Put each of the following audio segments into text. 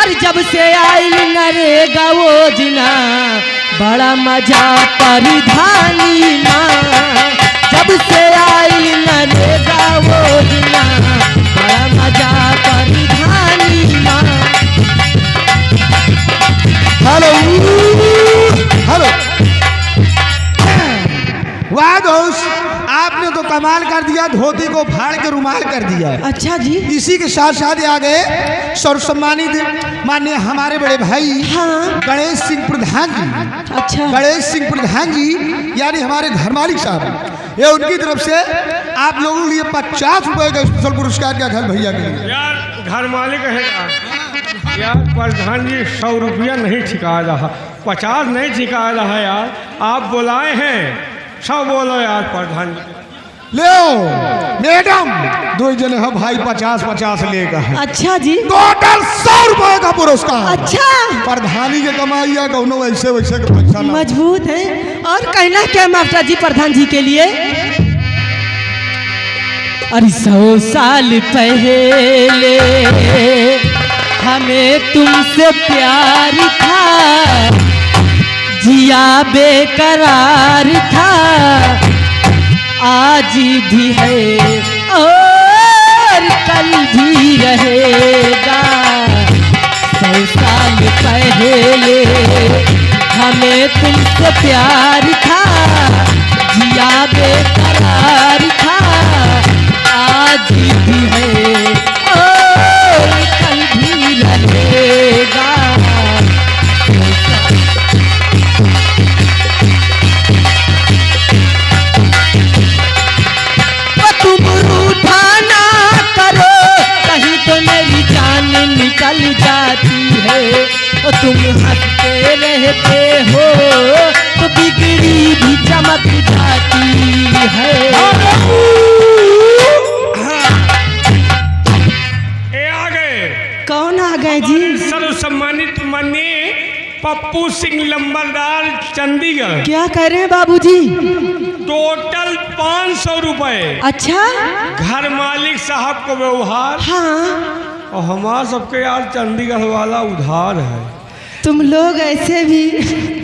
और जब से आई नरेगा वो दिना बड़ा मजा परधानी माँ। जब से आई नरेगा वो दिना बड़ा मजा परधानी माँ। हेलो हेलो, वाह दोस्त, आपने तो कमाल कर दिया, धोती को फाड़ के रुमाल कर दिया। अच्छा जी। इसी के साथ साथ आ गए सर्व सम्मानित माननीय हमारे बड़े भाई हाँ। गणेश सिंह प्रधान जी। अच्छा। गणेश सिंह प्रधान जी यानी हमारे घर मालिक साहब, ये उनकी तरफ से आप लोगों के लिए 50 रुपए का स्पेशल पुरस्कार क्या घर भैया के लिए। यार घर मालिक है यार, प्रधान जी 100 रुपया नहीं छिका रहा, 50 नहीं छिका रहा यार, आप बुलाए हैं 100 बोलो यार प्रधान जी। ले मैडम, दो जने हैं भाई, 50-50 लेगा है। अच्छा जी। टोटल 100 रुपए का पुरस्कार। अच्छा। प्रधानी के कमाइया कौनो वैसे वैसे का पैसा ना। मजबूत है। और कहना क्या मास्टर जी प्रधान जी के लिए? अरे 100 साल पहले हमें तुमसे प्यार था, जिया बेकरार था, आज भी है और कल भी रहेगा। 100 साल पहले हमें तुमसे प्यार था, जिया बेकरार था, आज भी है और कल भी रहेगा। तुम रूठा ना करो, कहीं तो मेरी जान निकल जाती है। और तुम हंसते रहते हो तो बिगड़ी भी चमक जाती है। ए आ गए। कौन आ गए जी? सर्व सम्मानित माननीय पप्पू सिंह लंबरदार चंडीगढ़। क्या कह रहे हैं बाबूजी? टोटल 500 रुपए। अच्छा। घर मालिक साहब को व्यवहार। हाँ। और हमारा सबके यार चंडीगढ़ वाला उधार है। तुम लोग ऐसे भी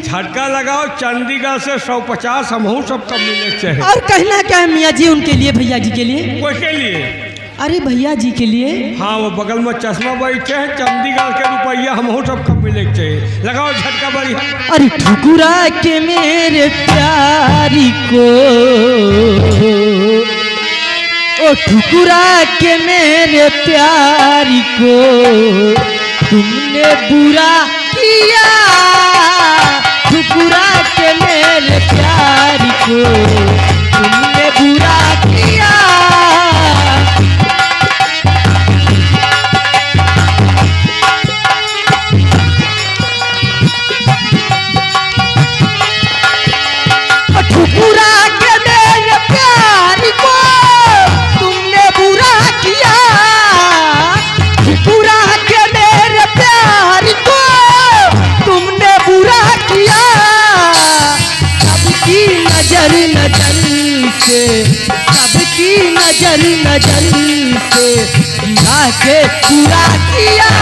झटका लगाओ, चंडीगढ़ से 150 हमहू सबका मिले चाहिए। और कहना क्या है मियाँ जी उनके लिए, भैया जी के लिए? कोई के लिए? अरे भैया जी के लिए। हाँ, वो बगल में चश्मा बैठे हैं, चंडीगढ़ के रुपया हमहू सबका मिले चाहिए। लगाओ झटका बढ़िया। अरे ठुकुरा के मेरे प्यारी को, ओ ठुकुरा के मेरे प्यारी को तुमने बुरा किया। ठुकुरा के मेरे प्यारी को तुमने बुरा किया। ठुकुरा के मेरे प्यारी को तुमने बुरा किया। ठुकुरा के मेरे प्यारी को तुमने बुरा किया। सबकी नजर नजर से, सबकी नजर नजर से गिरा के पूरा किया।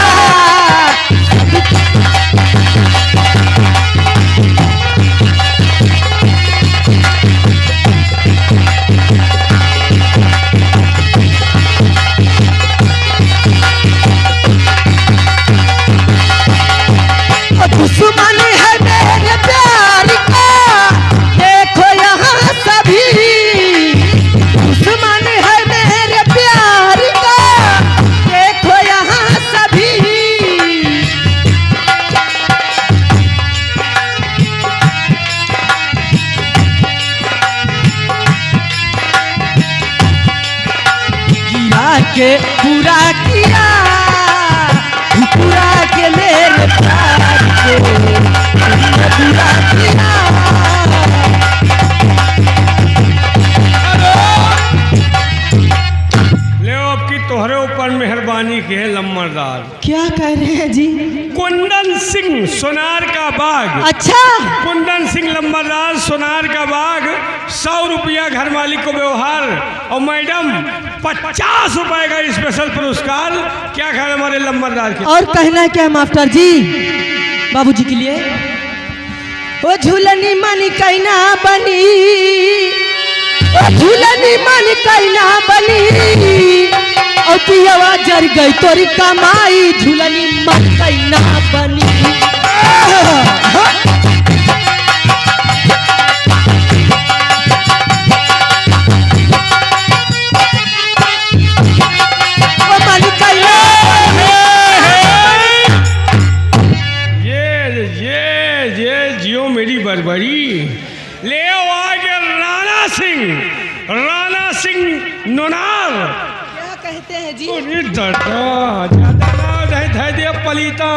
दुश्मन है मेरे प्यार का, देखो यहाँ सभी। दुश्मन है मेरे प्यार का, देखो यहाँ सभी। गिरा के पूरा किया। पूरा के मेरे प्यार को तुमने पूरा किया। ले अब की तोहरे ऊपर मेहरबानी की है लम्बरदार। क्या कह रहे हैं जी? कुंदन सिंह सोनार का बाग। अच्छा। कुंदन सिंह लंबरदार सोनार का बाग 100 रुपया घर मालिक को व्यवहार और मैडम 50 रुपए का स्पेशल पुरस्कार। क्या ख्याल है हमारे लंबरदार के? और कहना क्या है मास्टर जी बाबूजी के लिए? ओ झूलनी मन कैना बनी, ओ झूलनी मन कैना बनी, और पियवा जर गई तोरी कमाई, झूलनी मन कैना बनी। बड़ी ले आगे राणा सिंह नोनार। क्या कहते हैं जी? ज्यादा पलीता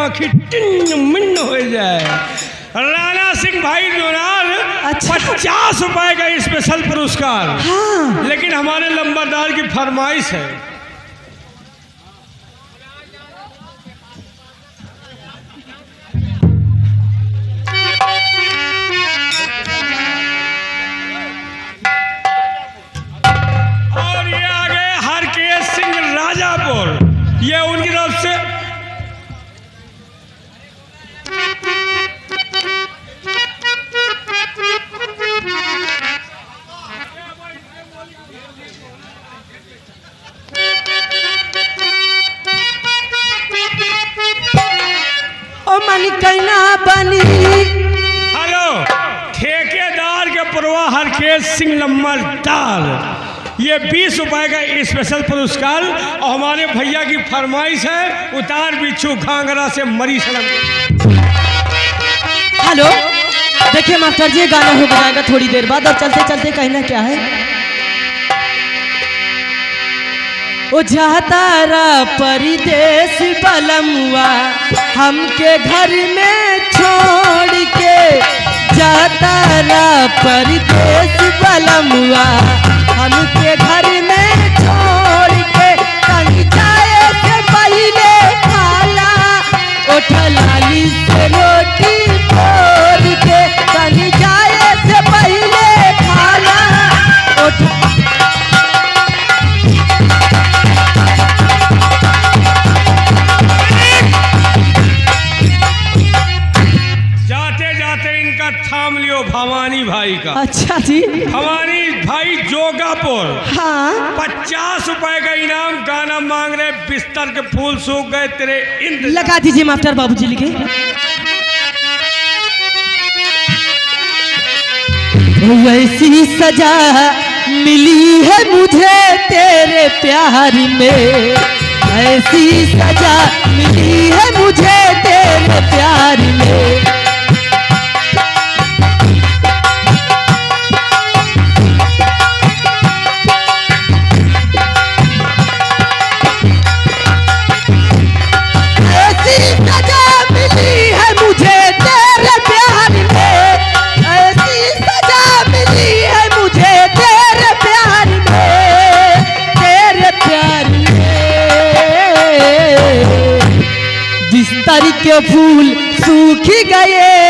मिन्न हो जाए। राणा सिंह भाई नोनार। अच्छा। 50 रुपए का स्पेशल पुरस्कार। हाँ। लेकिन हमारे लंबरदार की फरमाइश है। ये उनकी तरफ से ओ मनी कैना बनी। हेलो, ठेकेदार के परवाह हरकेश सिंह लम्बरदार। ये 20 रुपए का स्पेशल पुरस्कार और हमारे भैया की फरमाइश है उतार बिच्छू घाघरा से मरी सनम। हेलो देखिए मास्टर जी गाना हो जाएगा थोड़ी देर बाद, और चलते चलते कहना क्या है? ओ जातारा परदेश बलमुआ हमके घर में छोड़ के, जातारा परदेश बलमुआ हमके घर में छोड़ के, कहीं जाए से पहले खाला उठलाली से रोटी तोड़ के, कहीं जाए से पहले खाला जाते जाते इनका थाम लियो भवानी भाई का। अच्छा जी। भवानी भाई जोगापुर। हाँ। 50 रुपए का इनाम। गाना मांग रहे बिस्तर के फूल सूख गए तेरे इंतजार। लगा दीजिए मास्टर बाबूजी लिखे। वैसी सजा मिली है मुझे तेरे प्यार में, ऐसी सजा मिली है मुझे तेरे प्यार में। के फूल सूख गए